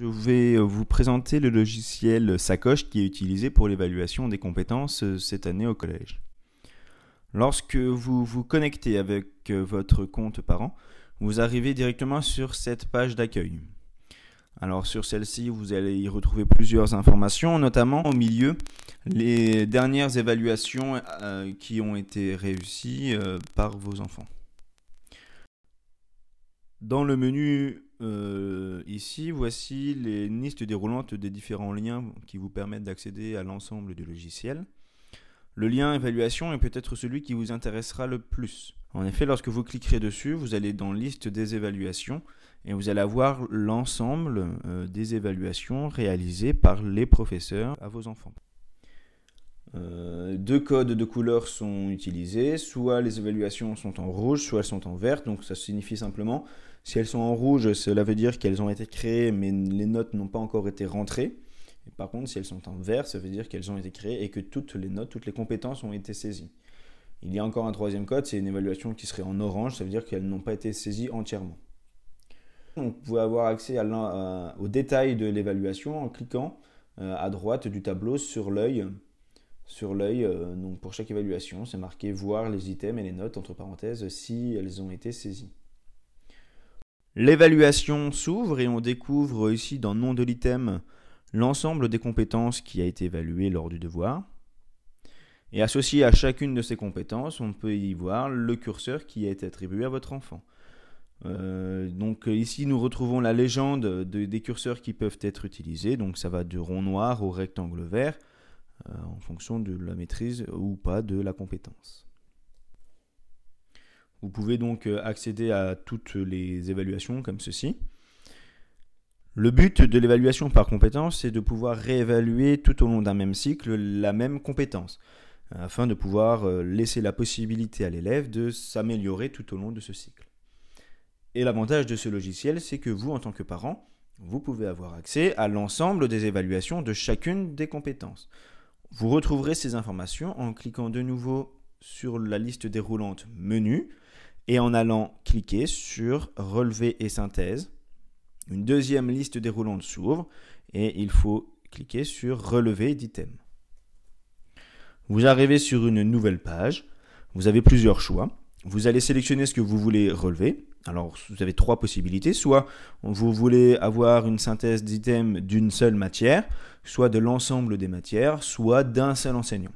Je vais vous présenter le logiciel Sacoche qui est utilisé pour l'évaluation des compétences cette année au collège. Lorsque vous vous connectez avec votre compte parent, vous arrivez directement sur cette page d'accueil. Alors sur celle-ci, vous allez y retrouver plusieurs informations, notamment au milieu, les dernières évaluations qui ont été réussies par vos enfants. Dans le menu ici, voici les listes déroulantes des différents liens qui vous permettent d'accéder à l'ensemble du logiciel. Le lien évaluation est peut-être celui qui vous intéressera le plus. En effet, lorsque vous cliquerez dessus, vous allez dans liste des évaluations et vous allez avoir l'ensemble des évaluations réalisées par les professeurs à vos enfants. Deux codes de couleurs sont utilisés, soit les évaluations sont en rouge, soit elles sont en vert, donc ça signifie simplement, si elles sont en rouge, cela veut dire qu'elles ont été créées mais les notes n'ont pas encore été rentrées. Et par contre, si elles sont en vert, ça veut dire qu'elles ont été créées et que toutes les notes, toutes les compétences ont été saisies. Il y a encore un troisième code, c'est une évaluation qui serait en orange, ça veut dire qu'elles n'ont pas été saisies entièrement. Donc, vous pouvez avoir accès au détail de l'évaluation en cliquant à droite du tableau sur l'œil. Donc pour chaque évaluation, c'est marqué « Voir les items et les notes » entre parenthèses si elles ont été saisies. L'évaluation s'ouvre et on découvre ici dans le nom de l'item l'ensemble des compétences qui a été évaluées lors du devoir. Et associé à chacune de ces compétences, on peut y voir le curseur qui a été attribué à votre enfant. Donc ici nous retrouvons la légende des curseurs qui peuvent être utilisés, donc ça va du rond noir au rectangle vert en fonction de la maîtrise ou pas de la compétence. Vous pouvez donc accéder à toutes les évaluations comme ceci. Le but de l'évaluation par compétence, c'est de pouvoir réévaluer tout au long d'un même cycle la même compétence, afin de pouvoir laisser la possibilité à l'élève de s'améliorer tout au long de ce cycle. Et l'avantage de ce logiciel, c'est que vous, en tant que parent, vous pouvez avoir accès à l'ensemble des évaluations de chacune des compétences. Vous retrouverez ces informations en cliquant de nouveau sur la liste déroulante menu et en allant cliquer sur relevé et synthèse. Une deuxième liste déroulante s'ouvre et il faut cliquer sur relevé d'items. Vous arrivez sur une nouvelle page, vous avez plusieurs choix. Vous allez sélectionner ce que vous voulez relever. Alors, vous avez trois possibilités. Soit vous voulez avoir une synthèse d'items d'une seule matière, soit de l'ensemble des matières, soit d'un seul enseignant.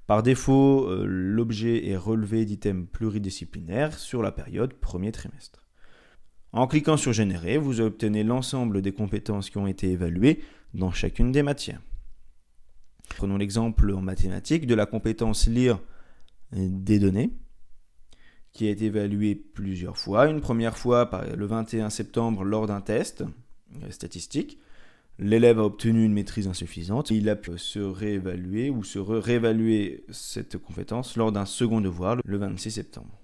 Par défaut, l'objet est relevé d'items pluridisciplinaires sur la période premier trimestre. En cliquant sur Générer, vous obtenez l'ensemble des compétences qui ont été évaluées dans chacune des matières. Prenons l'exemple en mathématiques de la compétence lire des données, qui a été évalué plusieurs fois. Une première fois le 21 septembre lors d'un test statistique. L'élève a obtenu une maîtrise insuffisante. Il a pu se réévaluer ou se réévaluer cette compétence lors d'un second devoir le 26 septembre.